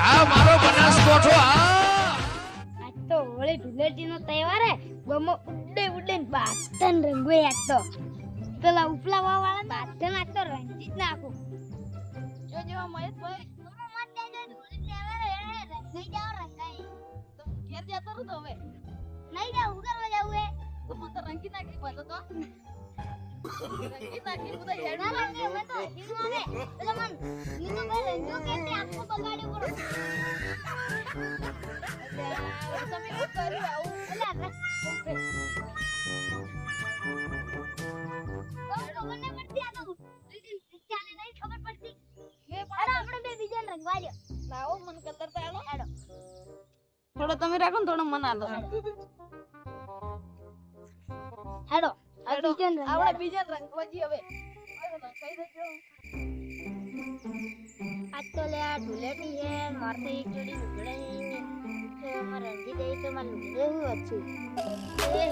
આ મારો બનાસકોઠો આ આજ તો હોળી ધૂળેટીનો તહેવાર હે ગમો ઉડે ઉડે બાતન રંગવે આજ તો પેલા ઉપલા વાળા બાતન આજ તો રંગીત નાખું જોજો મહેશભાઈ મત દેજો હોળી તહેવાર હે રંગાઈ જાવ રંગાઈ તો ઘેર જતો રહું તો હવે નહીં જાવ કરવા જાવું હે તો મત રંગી નાખી પાછો તો રંગી નાખી બધા હેડ ના રંગે મે તો હીરો ને પેલા મન નીનો બે રંગો કેતે આખો બગાડ્યો પડો તમે શું કર્યું આવું અલ્યા બસ ખબર ન પડતી આ તો ચાલે નહીં ખબર પડતી મે પાડો આપણે બે બીજાને રંગવા લ્યો લાવો મન કલર તો આલો હેડો થોડો તમે રાખો ને થોડો મને આલો હેડો હેડો આપણે બીજાને રંગવા જી હવે કઈ દેજો આજ તો લે આ ધૂળેટી હે મારતે એક જોડી લુગડે તો મારે રંગી દે તો માર લુગડે હું અચ્છું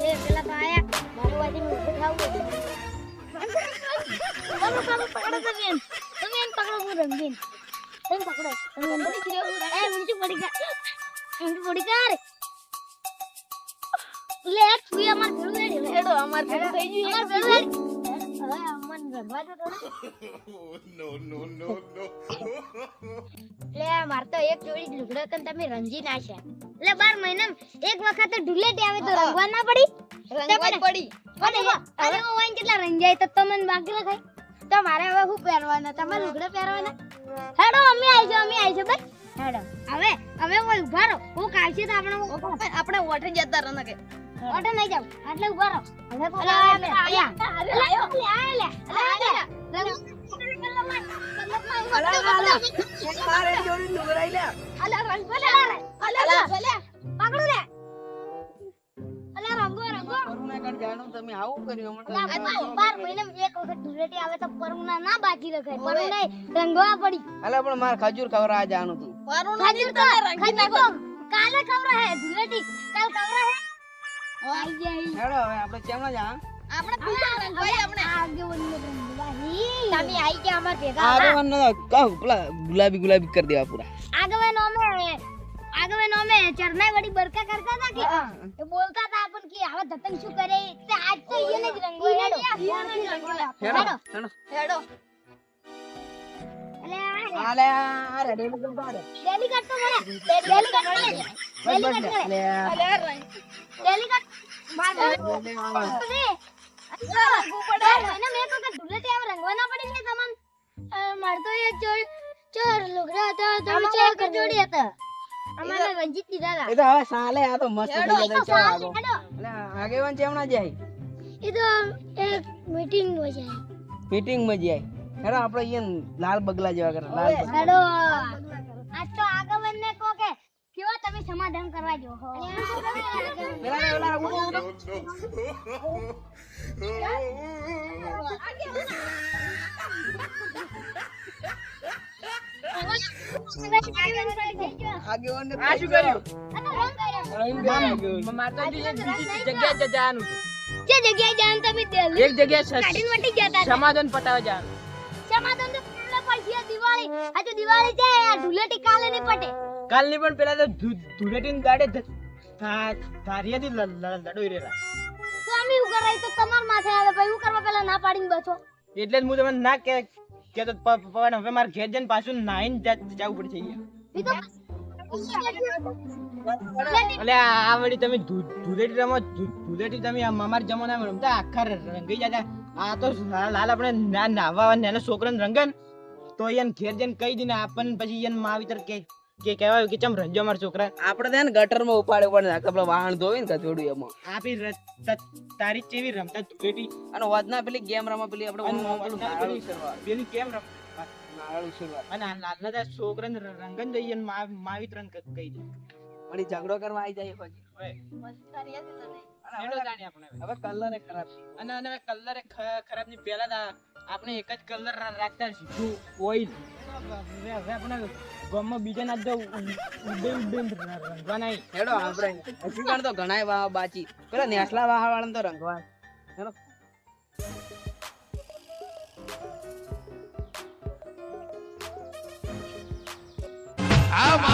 હે પેલા બાયા મારું વાજી નું ઉભું થાવું તમે પકડો તમે એમ પકડો હું રંગીન તમે પકડો તમે અંદર ગયો એ ઊંચી પડી કર લે તું અમાર ભેળું રેડી હેડો અમાર ભેગું થઈ ગયું અમાર ભેળું રેડી હવે અમન રંગવા દો થોડું નો લે માર તો એક જોડી લુગડા કન તમે રંજી નાખ્યા એટલે 12 મહિનામાં એક વખત ધૂળેટી આવે તો રંગવા ના પડી રંગવા પડી અને અરે ઓ વાઈન કેટલા રંજાય તો તમને બાકી રખાય તો મારે હવે શું પહેરવાના તમારે લુગડા પહેરવાના હેડો અમે આવી જાવ બસ હેડો હવે કોઈ ઉભા રહો હું કાવશે તો આપણે વોટર જતા રહો ને કે ઓટો નહીં જાવ આટલે ઉભા રહો હવે કોઈ આવે મારે જોડી લુગડાઈ લે તમે આવું કર્યું ના બાકી રખાય પરુ નહીં રંગવા પડી અલા પણ માર ખજૂર ખવરા જાણું તું કાલે ખવરા હે ધૂળેટી કાલ ખવરા હે આઈ જાય હેડો હવે આપણે ચેમણા જા આપણે તમે આઈ ગયા અમાર ભેગા આગેવાન ન કહું પેલા ગુલાબી કરી દેવા પૂરા આગેવાનો અમે ચરનાઈ વડી બરકા કરતા હતા કે એ બોલતા હતા પણ કે હવે ધતંગ શું કરે તે આજ તો ઈને જ રંગો હેડો હેડો અલે આલે આ રેડી તો બાર ડેલી કટ તો મને ડેલી કટ મને ડેલી કટ મને ડેલી કટ માર મે તો કે ધૂળેટી આવે રંગવા ના પડી ને તમન માર તો એક ચોર લુગડા હતા તો ચાર જોડી હતા અમારે રંજીત દીધા એ તો હવે સાલે આ તો મસ્ત થઈ હેડો જશે ચાલો એટલે આગેવાન ચેમણા જાય એ તો એક મીટિંગ નો છે મીટિંગ માં જાય હેડો આપણે અહીંયા લાલ બગલા જેવા કરે લાલ બગલા હેડો આજ તો આગમન ને કો કે કેવો તમે સમાધાન કરવા જો હો પેલા આગેવાન ને આ શું કર્યું માતા જગ્યા જવાનું જે જગ્યાએ જાન તમે દિલ્હી એક જગ્યાએ કાઢીને વટી ગયા હતા સમાધાન પટાવા જવાનું સમાધાન તો પેલા પછી દિવાળી આ તો દિવાળી છે આ ધૂળેટી કાલે ને પટે કાલની પણ પેલા તો ધૂળેટીની ગાડે ધારિયાથી લડોઈ રેલા તો અમે હું કરાય તો તમાર માથે આવે ભાઈ હું કરવા પેલા ના પાડીને બચો એટલે જ હું તમને ના કેતો પવન હવે માર ઘેર જઈને પાછું નાઈન જાવું પડશે ઈ તો એટલે આ વળી તમે ધૂળેટી રમો ધૂળેટી તમે અમાર જમાનામાં રમતા આખા રંગી જતા આ તો લાલ આપણે નાવા નાના છોકરાને રંગન તો એને ઘેર જઈને કહી દીને આપણને પછી એને માવીતર કે કહેવાય કે ચમ રંજો મારા છોકરા આપણે ત્યાં ગટર માં ઉપાડે પડે આપણે વાહન ધોવે ને થોડું એમાં આપી તારી ચેવી રમતા ધૂળેટી અને વધના પેલી ગેમ રમવા પેલી આપણે પેલી કેમ રમ અને નાના છોકરાને રંગન જઈએ માવીતરણ કહી દે અને ઝઘડો કરવા આવી જાય હવે કલર ખરાબ અને કલર ખરાબ ની પેલા આપણે એક જ કલર રાખતા સીધું ઓઇલ હવે આપણે ગામમાં બીજા ના તો રંગવા નહીં હેડો આપણે હજી પણ તો ઘણા વાહ બાચી પેલા નેસલા વાહ વાળા તો રંગવા હેડો આ